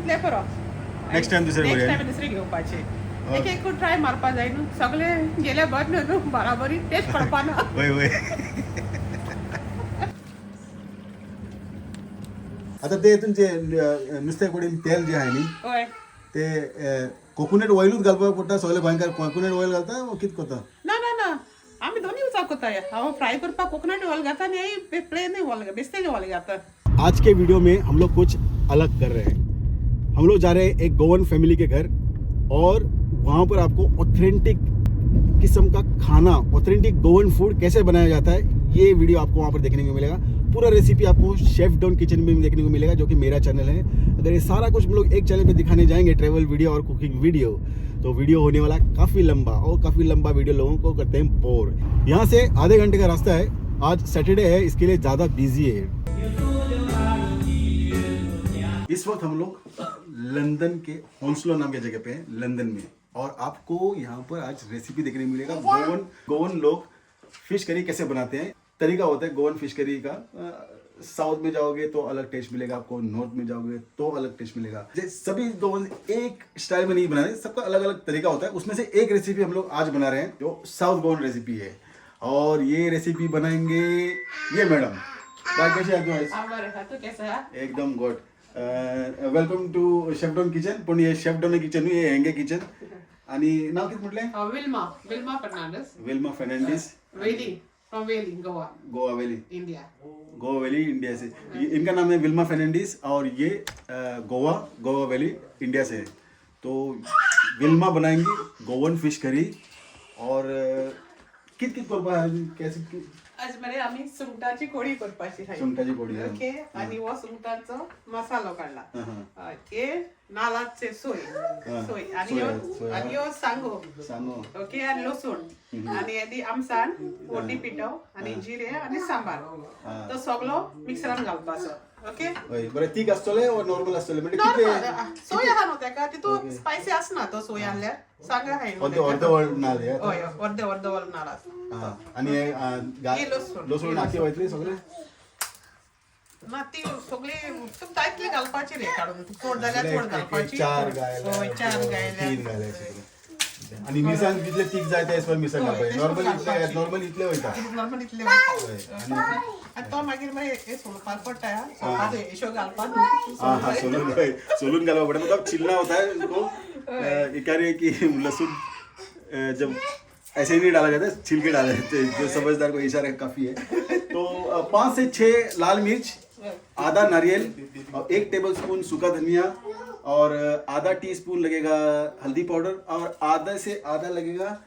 इतले पुरो next time दुसरे दुसरे घेवपाचे एक एक ट्राय मारपा जाय न्हू सगळे गेले बरें न्हू बराबरी टेस्ट पडपा ना वय वय आता ते तुमचे नुस्त्या कडेन तेल जे आहे न्ही हय ते कोकोनट ऑयलूच घालपाक पडटा सगळे गोंयकार कोकोनट ऑयल घालता वो कितें करता ना ना ना आमी दोन्ही यूज कोताय हांव फ्राय करपाक कोकोनट ऑयल घालता आनी प्लेन ऑयल बेस्तेज ऑयल घालता आज के वीडियो में हम लोग कुछ अलग कर रहे हैं हम लोग जा रहे हैं एक गोवन फैमिली के घर और वहाँ पर आपको ऑथेंटिक किस्म का खाना ऑथेंटिक गोवन फूड कैसे बनाया जाता है ये वीडियो आपको वहाँ पर देखने को मिलेगा पूरा रेसिपी आपको शेफ डॉन किचन में भी देखने को मिलेगा जो कि मेरा चैनल है अगर ये सारा कुछ हम लोग एक चैनल पे दिखाने जाएंगे ट्रैवल वीडियो और कुकिंग वीडियो तो वीडियो होने वाला काफ़ी लंबा और काफ़ी लंबा वीडियो लोगों को करते हैं बोर यहाँ से आधे घंटे का रास्ता है आज सैटरडे है इसके लिए ज़्यादा बिजी है इस वक्त हम लोग लंदन के हॉन्सलो नाम की जगह पे हैं लंदन में और आपको यहाँ पर आज रेसिपी देखने को मिलेगा गोवन लोग फिश करी कैसे बनाते हैं तरीका होता है गोवन फिश करी का साउथ में जाओगे तो अलग टेस्ट मिलेगा आपको नॉर्थ में जाओगे तो अलग टेस्ट मिलेगा सभी गोवन एक स्टाइल में नहीं बनाते सबका अलग अलग तरीका होता है उसमें से एक रेसिपी हम लोग आज बना रहे हैं जो साउथ गोवन रेसिपी है और ये रेसिपी बनाएंगे ये मैडम कैसा है एकदम good welcome to chef Don kitchen पण हे शेफ डॉन किचन हे हेंगे किचन आणि नाव किती म्हटलंय Wilma Fernandes Wilma Fernandes Velim from Velim Goa Velim India Goa Velim India से इनका नाम है विल्मा फर्नांडिस और ये गोवा वैली इंडिया से है तो विल्मा बनाएंगी गोवन फिश करी और कित करपा कैसे आज मरे आम्ही सुंगटाची कोडी करपाची आहे सुंगटाची कोडी ओके आणि वो सुंगटाचो मसालो काढला ते नालाचे सोय आणि यो सांगो ओके आणि लसूण आणि आधी आमसाण फोडणी पिठो आणि जिरे आणि सांबार तो सगळो मिक्सरान घालपाचो ओके बरं तीक असतले और नॉर्मल असतले म्हणजे किती सोय आहा नव्हत्या का तितू स्पायसी असना तो सोय आणल्यार सांगा आहे अर्ध नाल आहे होय अर्ध वळ नाला आणि लसूण नाकी वयतले सगळे ना ती सगळी तुम तायतली घालपाची रे काढून थोड जाल्यार थोड घालपाची चार गायला तीन गायला आणि मिरसांग जितले तीक जाय त्या हिशोबान मिरसांग घालपाची नॉर्मल इतले वयता आणि तो मागीर मरे हे सोलपाक पडटा सोलपाक हेशो घालपाक सोलून घालवा पड़ता मतलब छिलना होता है उनको ये कह रहे हैं कि लहसुन जब ऐसे ही नहीं डाला जाता है छिल के डाला जाते हैं जो समझदार को इशारा काफ़ी है तो 5 से 6 लाल मिर्च आधा नारियल और 1 टेबलस्पून सूखा धनिया और आधा टीस्पून लगेगा हल्दी पाउडर और आधा से आधा लगेगा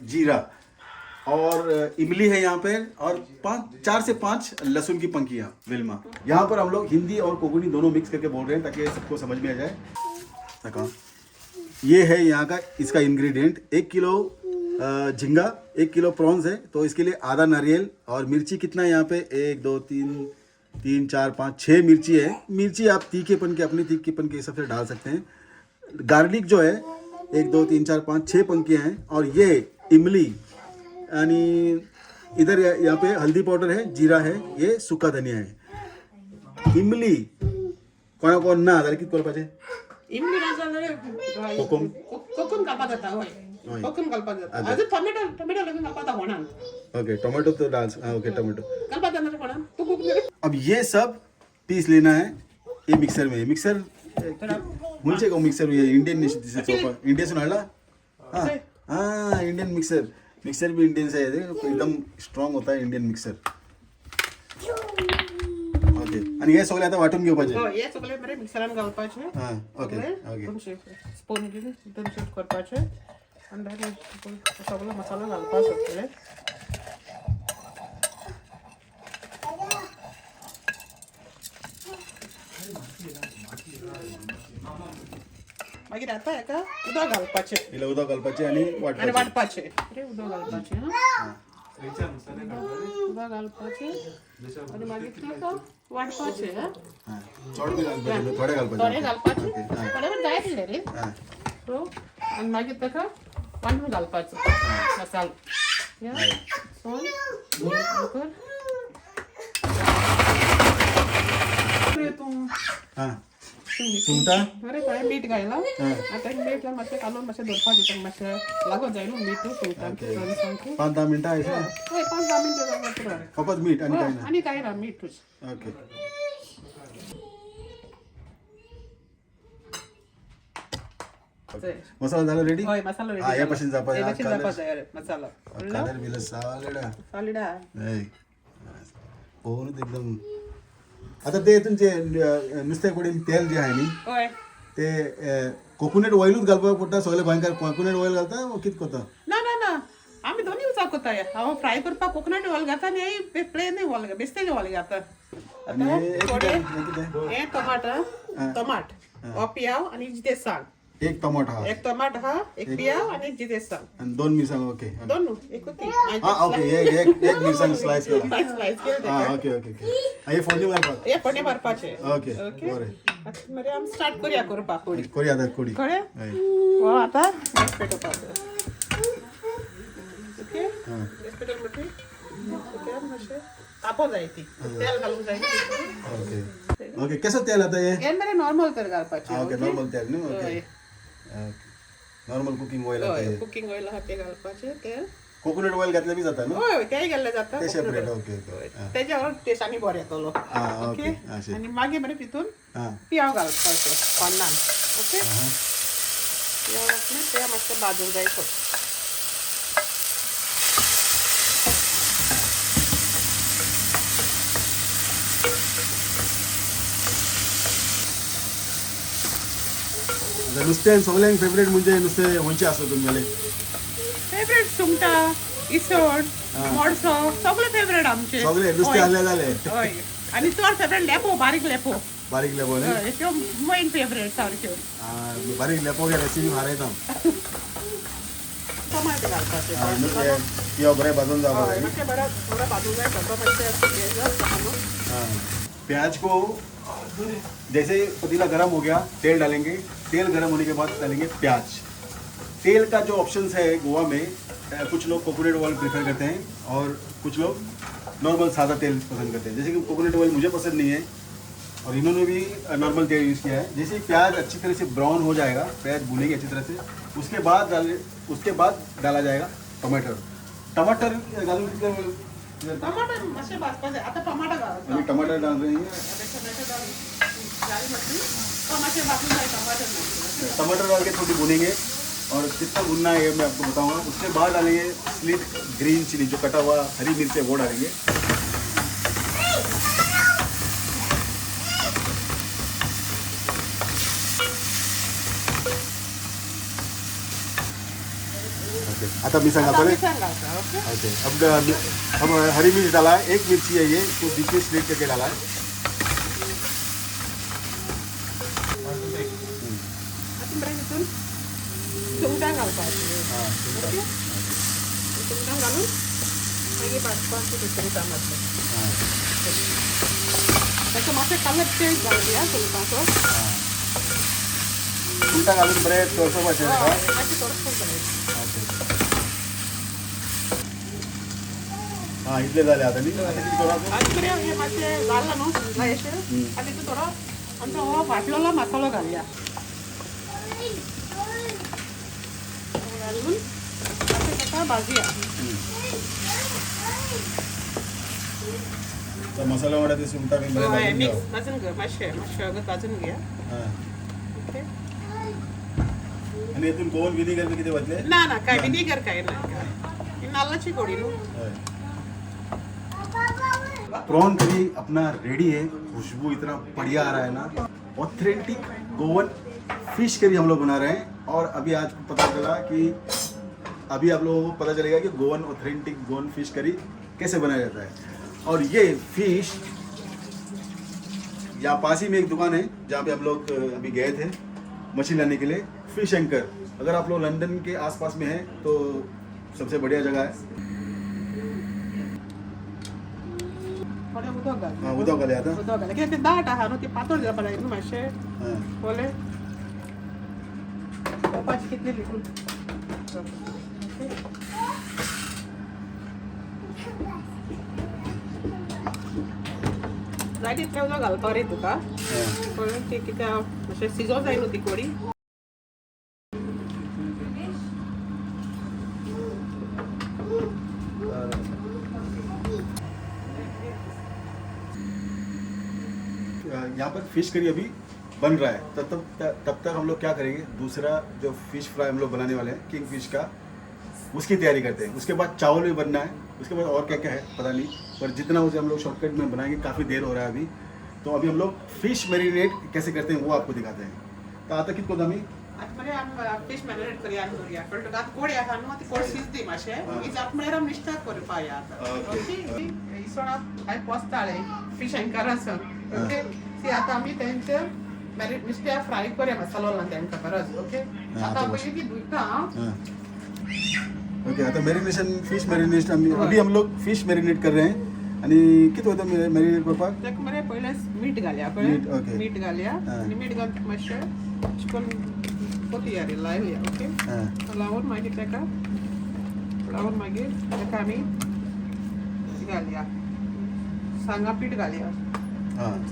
जीरा और इमली है यहाँ पे और 4 से 5 लहसुन की पंखियाँ विल्मा यहाँ पर हम लोग हिंदी और कोंकणी दोनों मिक्स करके बोल रहे हैं ताकि सबको समझ में आ जाए ये है यहाँ का इसका इंग्रेडिएंट 1 किलो झींगा 1 किलो प्रॉन्स है तो इसके लिए आधा नारियल और मिर्ची कितना है यहाँ पे 1 2 3 4 5 6 मिर्ची है मिर्ची आप तीखेपन के अपने तीखेपन के हिसाब से डाल सकते हैं गार्लिक जो है 1 2 3 4 5 6 पंखियाँ हैं और ये इमली यानी इधर यहाँ पे हल्दी पाउडर है जीरा है ये सूखा धनिया है इमली कोणा कोण ना जाल्यार कितें करपाचें इमली ना जाल्यार कोकम घालपाक जाता होय कोकम घालपाक जाता अजून टोमॅटो लगून घालपाक होणार ओके टोमेटो तो डाल ओके टोमेटो घालपाक जाणार कोणा तू कुक अब ये सब पीस लेना है ये मिक्सर में मिक्सर मुझे को मिक्सर ये इंडियन इंडिया से नाला हाँ इंडियन मिक्सर भी इंडियन से है एकदम स्ट्रॉंग होता है इंडियन मिक्सर ओके आणि हे सगळे आता वाटून घेवपाचे हो हे सगळे बरे मिक्सरान घालपाचे हां ओके ओके स्पून घेऊन दोनशे करपाचे आणि डायरेक्ट सगळो मसाला घालपाचो सगळे मागीर आता एका उदक घालपाचे इला उदक घालपाचे आणि वाटपाचे अरे उदक घालपाचे हां उदक घालपाचे आणि मागीर तिका वाटपाचे हां थोडे घालपाचे थोडे पण जाय दिले रे तो आणि मागीर ताका वांटून घालपाचो मसालो या सोन कर तू हां सुंगटा बरें थोडें मीठ घायला आतां मीठ मातशें घालून मातशें दवरपाचें तर मातशें लागत जाय न्हू मीठ सुंगटांक रणसांक 5-10 मिनिटं आहे हय 5-10 मिनटं जाता पुरो फक्त मीठ आणि काही नाही आनी कांय ना मीठूच ओके मसाला झाला रेडी हय मसालो रेडी हा या पासून जापा हे भाशेन जावपा जाय मसालो कलर बिलर सालडा सालिडा नाही पोहून एकदम आता ते तुमचे नुसते कोडील तेल जे आहे नी हय ते कोकोनट ऑइलूच घालपाक पडटा सगळे गोंयकार कोकोनट ऑइल घालता वो कित करता ना ना ना आमी दोन्ही उचा कोताय हांव फ्राय करपाक कोकोनट ऑयल घाता आनी हे प्लेन ऑयल बेस्तेज ऑयल घाता आणि हे थोडे कितें हे टमाट हो पियाव आनी जिते सांग एक टमाट हा एक टमाट हा एक पियाव आनी जिते सांग आणि 2 मिरसांग ओके दोन न्हू एकूच हा ओके एक मिरसांग स्लाइस केला स्लाइस केले हा ओके ओके ओके हे फोडणी मारपाक हे फोडे मारपाचे ओके ओके बरें आतां मरे आमी स्टार्ट करुया करपाक कोडी करूया आता कोडी कळ्ळें हय हो आतां गॅस पेटोवपाचो ओके हा गॅस पेटोवन म्हणटी ओके मातशें तापो जाय ती तेल घालूंक जाय ओके ओके कसं तेल आता हे हे मरे नॉर्मल तर घालपाचें ओके नॉर्मल तेल न्हू ओके नॉर्मल कुकिंग ऑइल आता हे कुकिंग ऑयल आहा ते घालपाचें तेल कोकोनट ऑइल घातले बी जाता न्हू हय तेय घातलें जाता ते सेपरेट ओके ओके तेज्या टेस्ट आनी बरो येतलो हा ओके अशें आनी मागीर मरे तितून हा पियाव घालपाचो पोन्नान ओके पियाव घातलें ते मातशें भाजूंक जाय तो नुस्तें सगळ्यांक फेवरेट म्हणजे नुस्तें खंयचें आसा तुमगेलें फेवरेट सुंगटां इसवण मोडसो सगळे फेवरेट आमचे सगळे नुस्तें आहलें जालें हय आनी चड फेवरेट लेपो बारीक लेपो बारीक लेपो न्ही हय त्यो मेन फेवरेट सारक्यो बारीक लेपो घे रेसिपी मारयता टमाटे घालपाचे किंवा बरें भाजून जावपा जाय मातशें बरें थोडं भाजूंक जाय थोडं मातशें हें जाय प्याज को जैसे पतीला गर्म हो गया तेल डालेंगे तेल गर्म होने के बाद डालेंगे प्याज तेल का जो ऑप्शंस है गोवा में कुछ लोग कोकोनट ऑयल प्रेफर करते हैं और कुछ लोग नॉर्मल सादा तेल पसंद करते हैं जैसे कि कोकोनट ऑयल मुझे पसंद नहीं है और इन्होंने भी नॉर्मल तेल यूज़ किया है जैसे प्याज अच्छी तरह से ब्राउन हो जाएगा प्याज भूनेंगे अच्छी तरह से उसके बाद डाला जाएगा टमाटर टमाटर मातशें भाजपाचें आतां टमाटर घालता अभी टमाटर डाल रहे हैं मातशें भाजूंक जाय टमाटर टमाटर डाल के थोड़ी भुनेंगे और कितना भुनना है ये मैं आपको बताऊंगा उसके बाद डालेंगे स्लिट ग्रीन चिली जो कटा हुआ हरी मिर्च है वो डालेंगे आता मी सांगा पहले ओके अब हरी मिर्च डाला है एक मिर्ची है ये तो बीच में स्लिट करके डाला है सुंगटां घालपाचें सुंगटां घालून मागीर भाजपाचें दुसरें टमाटर ताचो मातशें कलर चेंज जावया सुंगटांचो सुंगटां घालून बरें तळसोवपाचें मातशें तळसूंक जाय हां इतलें जालें आतां न्ही आतां कितें करप आनी कितें हें मातशें घालला न्हू लायशें आनी तितून थोडो आमचो हो वाटलेलो मसालो घालया घालून मातशें ताका भाजया मसाला वाडा ते सुंगटां बी बरें भाजून मिक्स घेवप भाजून घे मातशें अगत भाजून घ्या हां ओके आणि हितून गोवन विनेगर बी कितें वतलें ना ना काय विनेगर काय ना ही नाल्लाची गोडी न्हू प्रॉन करी अपना रेडी है खुशबू इतना बढ़िया आ रहा है ना ऑथेंटिक गोवन फिश करी हम लोग बना रहे हैं और अभी आज पता चला कि अभी आप लोगों को पता चलेगा कि Goan authentic Goan fish curry कैसे बनाया जाता है और ये फिश यहाँ पास ही में एक दुकान है जहाँ पे हम लोग अभी गए थे मछली लाने के लिए फिश एंकर अगर आप लोग लंदन के आसपास में हैं तो सबसे बढ़िया जगह है थोडें उदक घाल हाँ उदक घाले आता उदक घाल कित्याक तें दाट आहा न्हू ती पातळ जावपा जाय न्हू मातशें हाँ बोले पावपाची कितली लिटून जाय तितलें उदक घालपा रे तुका कळलं की कित्या मातशें शिजोवंक जाय न्हू ती कोडी. यहाँ पर फिश करी अभी बन रहा है, तब तक हम लोग क्या करेंगे, दूसरा जो फिश फ्राई हम लोग बनाने वाले हैं किंग फिश का, उसकी तैयारी करते हैं. उसके बाद चावल भी बनना है, उसके बाद और क्या क्या है पता नहीं, पर जितना उसे हम लोग शॉर्टकट में बनाएंगे. काफ़ी देर हो रहा है अभी, तो अभी हम लोग फिश मैरिनेट कैसे करते हैं वो आपको दिखाते हैं. तर आता कितको आम्ही फिश मॅरिनेट करूया दवरुया. कळ्ळें तुका. आतां कोडी आसा न्हू, ती कोड शिजली मातशें. मागीर जात म्हळ्यार आमी स्टार्ट करपाया आतां. ओके. इसवणाक हांवें पोसताळें फिश एंकर आसा. ओके. सी आतां आमी तेंचे नुस्त्या फ्राय करूया मसालो लावन तेंकां परस. ओके. आतां पयलीं ती धुयता. ओके. आता मैरिनेशन फिश मैरिनेट अभी हम लोग फिश मैरिनेट कर रहे हैं. आणि किती होतं मॅरिनेट करपाक? ताका मरे पयलें मीठ घालया. मीठ घालया आनी मीठ घालून मातशें चिकन कोथिंबीर लायल्या. ओके. लावून मागीर ताका आमी घालया सांगा पीठ घालया.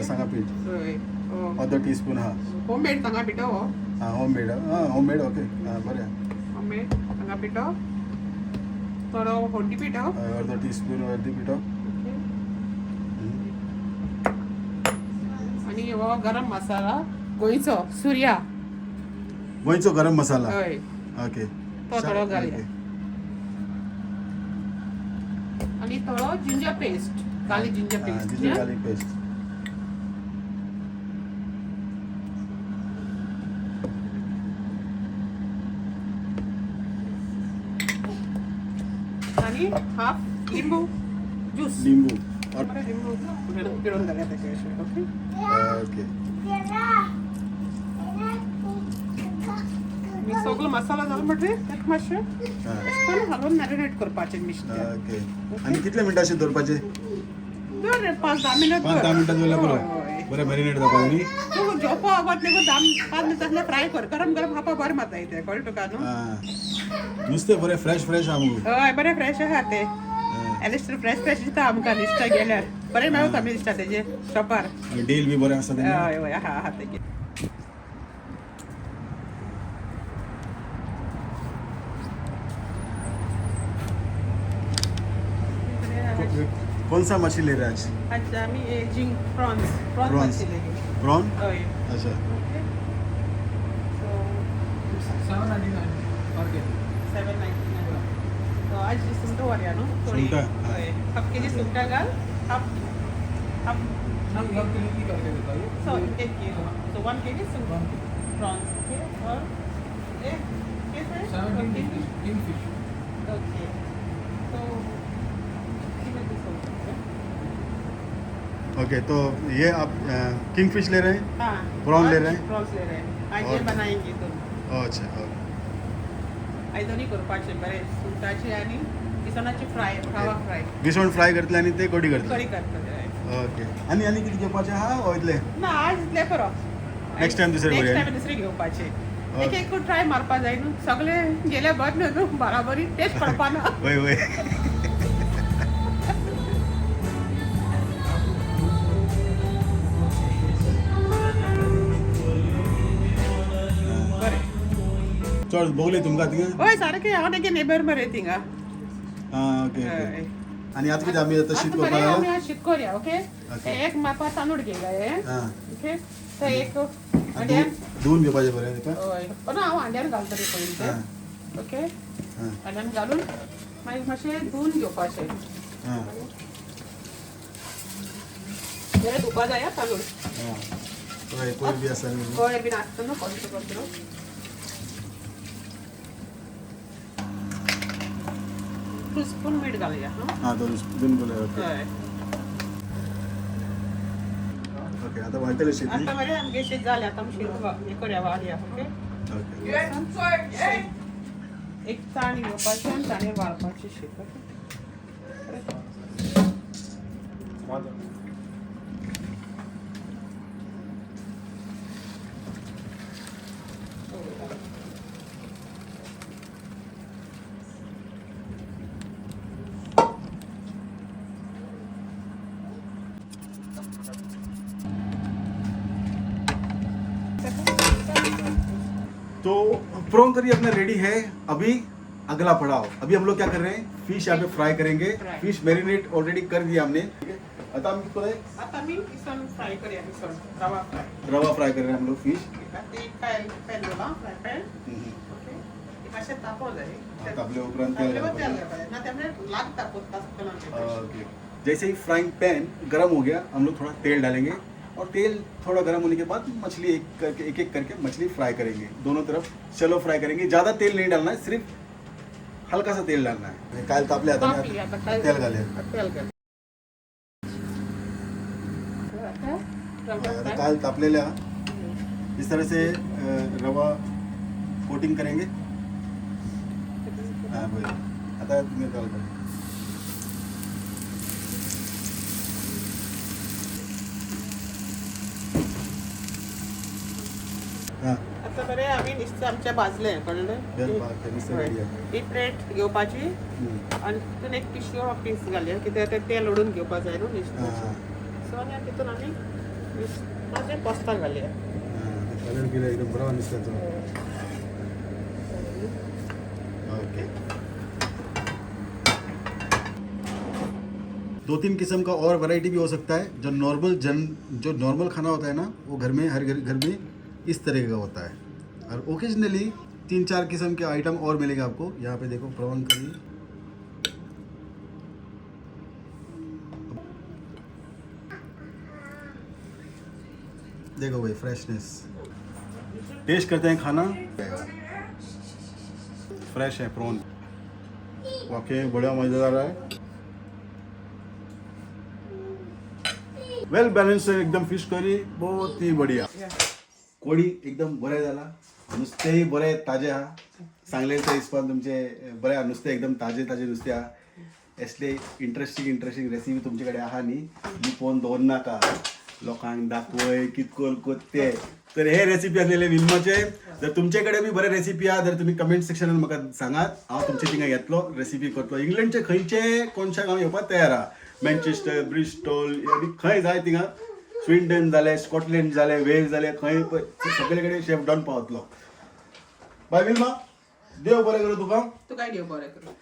सांगा पीठ हय. अर्धो टीस्पून. होममेड सांगा पीठ हो. होममेड. ओके. बरें. होममेड सांगा पीठ थोडो हळदी पीठ अर्धो टीस्पून हळदी पीठ. आणि हो गरम मसाला गोंयचो सूर्या. गोंयचो गरम मसाला. हय. ओके. तो थोडो घालया. आणि थोडो जिंजर पेस्ट. काली ginger paste. Ginger garlic paste. आणि हाफ लिंबू ज्यूस. लिंबू. लिंबू पिळून घालया त्याच्याशिवाय. ओके. ओके. मी सगळं मसाला घालून म्हटले त्यात मातशें करून घालून मॅरिनेट करपाचें नुस्तें. ओके. आणि कितल्या मिनटांचे दवरपाचे? 5-10 मिनट. 5-10 मिनटां दवरल्या पुरो. बरें मॅरिनेट जावपा न्ही. तू जेवपा आगात न्ही 5 मिनटांतले फ्राय कर. गरम गरम खावपा बरें माता येते. कळ्ळें तुका न्हू. नुस्तें बरें फ्रेश आहा मगो. हय बरें फ्रेश आहा ते. एलिस्टर फ्रेश दिता आमकां नुस्तें गेल्यार. बरें मेळटा आमी दिसता तेजे शॉपार. डील बी बरें आसता. हय आहा तेगे. कौन सा मछली ले रहे आज? आज आम्ही जिंग प्रॉन्स मच्छी लेंगे. प्रॉन. हय. अच्छा. ओके. सो 799. So आज सुंगटं व्हरया न्हू थोडी. सुंगटां? हय. हाफ केजी सुंगटां घाल. Half so 1 kilo. So 1 kg prawns. Okay. और एक कैसे? Kingfish. Okay. So okay. तो ये आप किंगफिश ले रहे हैं? हाँ. प्रॉन ले रहे हैं? प्रॉन्स ले रहे हैं. आज ये और- बनाएंगे तो. अच्छा. आई दोन्ही करपाचे बरें सुंगटाचे आणि इसवणाची फ्राय खावा फ्राय विसवण फ्राय करतले आणि ते कडी करतले. कडी करतले. ओके. आणि किती घेवपाचे आहा ओ इतले? ना आज इतले पुरो. Next time दुसरे नेक्स्ट बरें. टाइम दुसरे घेवपाचे. एक ट्राय मारपा जाय न्हू. सगळे गेले बट न्हू बराबरी टेस्ट कळपा ना. वय. बरें. चड भोगले तुमकां थिंगा? हय सारकें हांव तेगे नेबर बरें थिंगा. ओके. हय. आणि आता किती आम्ही आता शीत आता बरें करपाक आमी आज शीत करूया. ओके. ओके. एक मापा तांदूळ घेयला हे. हां. ओके. तर एक हांड्यान धुवून घेवपाचे बरें तुका? हय. पण हांव हांड्यान घालतलें पयलीं ते. हां. ओके. हां. हांड्यान घालून मागीर मातशें धुवन घेवपाचें. हां. बरें धुवपा जाय तांदूळ. हां. तो एक कोयर बी आसा न्ही. कळ्ळें बीन आसता न्हू कसलो. 2 स्पून मीठ घालया. हां. दोन बोले. ओके. हय. ओके. आता वाळटले शीत न्ही? आता बरें आमगे शीत जालें. आतां आमी शीत हें करया वाळया. ओके. ओके. एक चाळणी घेवपाची आनी चाळणेर वाळपाचें शीत. ओके. तो प्रॉन करी अपना रेडी है. अभी अगला पड़ाव. अभी हम लोग क्या कर रहे हैं, फिश यहाँ पे फ्राय करेंगे. फिश मैरिनेट ऑलरेडी कर दिया हमने. आता आम्ही आता मी किसन फ्राय करूया. किसन रवा फ्राय. रवा फ्राय कर रहे हैं हम लोग फिश. ते पॅन ठेवला फ्राय पॅन. ओके. ते कशा तापव जाईल. तापले उपरांत तेल पाहिजे ना, त्यामुळे लाग तापवतात पण. ओके. जैसे ही फ्राइंग पैन गर्म हो गया, हम लोग थोड़ा तेल डालेंगे और तेल थोड़ा गर्म होने के बाद मछली एक एक करके मछली फ्राई करेंगे. दोनों तरफ शैलो फ्राई करेंगे. ज़्यादा तेल नहीं डालना है, सिर्फ हल्का सा तेल डालना है. काल तापले आता तेल घाले. काल तापलेल्या इस तरह से रवा कोटिंग करेंगे. हाँ भाई, आता तुम्हें कॉल करें. आता बरे आम्ही नुसतं आमच्या भाजले कळलं. ही प्लेट घेवपाची आणि तितून एक पिशवो पीस घालया, कित्याक ते तेल ओडून घेवपा जाय न्हू नुस्त्याचें. सो आनी तितून आमी माझे पोस्ता घालया. एकदम बड़ा नुस्त्याचो. ओके. 2-3 किस्म का और वैरायटी भी हो सकता है. जो नॉर्मल खाना होता है ना, वो घर में हर घर में इस तरह का होता है. और ओकेजनली 3-4 किस्म के आइटम और मिलेंगे आपको. यहाँ पे देखो प्रॉन करी. देखो भाई फ्रेशनेस. टेस्ट करते हैं खाना. फ्रेश है प्रॉन. वाकई बड़ा मज़ेदार है. वेल बैलेंस है एकदम. फिश करी बहुत ही बढ़िया. कोळी एकदम बरें जाला. नुस्तेंय बरें ताजें आहा. सांगलें ते हिसपान तुमचे बरें आहा. नुस्तें एकदम ताजें नुस्तें आहा. असले इंटरेस्टिंग रेसिपी तुमचे कडेन आहा न्ही, लिपोवन दवरनाका. लोकांक दाखोय कितकोल कोत्ते. तर हे रेसिपी आसलेले विल्माचे. जर तुमचे कडेन बी बरे रेसिपी आहा जर तुमी कमेंट सेक्शनान म्हाका सांगात. हांव तुमचे थिंगा येतलो, रेसिपी करतलो. इंग्लंडचे खंयचे कोणशाक हांव येवपाक तयार आहा. मँचेस्टर, ब्रिस्टॉल, खंय जाय थिंगा. स्विडन जालें, स्कॉटलँड जालें, वेल्स जालें, खंय सगळे कडेन शेफ डॉन पावतलो. बाय विल्मा, देव बरें करूं तुका. तुका देव बरें करूं.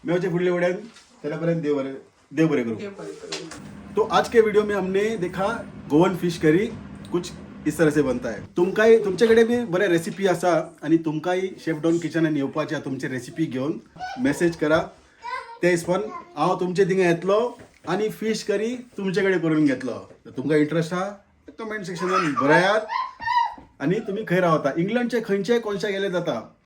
मेवचे फुडले वड्यान तेन्ना पर्यंत देव बरें करूं. देव बरें करूं. तो आज के वीडियो में हमने देखा गोवन फिश करी कुछ इस तरह से बनता है. तुमच्याकडे बी बरे रेसिपी आसा आणि तुमकांय शेफ डॉन किचनान येवपाचे तुमचे रेसिपी घेवन मेसेज करा. ते हिसपान हांव तुमचे थिंगा येतलो आणि फिश करी तुमचे करून घेतलो. तुमकां इंट्रस्ट आहा कमेंट सेक्शनान बरयात. आणि तुम्ही खंय रावता. इंग्लंडचे खंयचे कोणशे गेले जाता.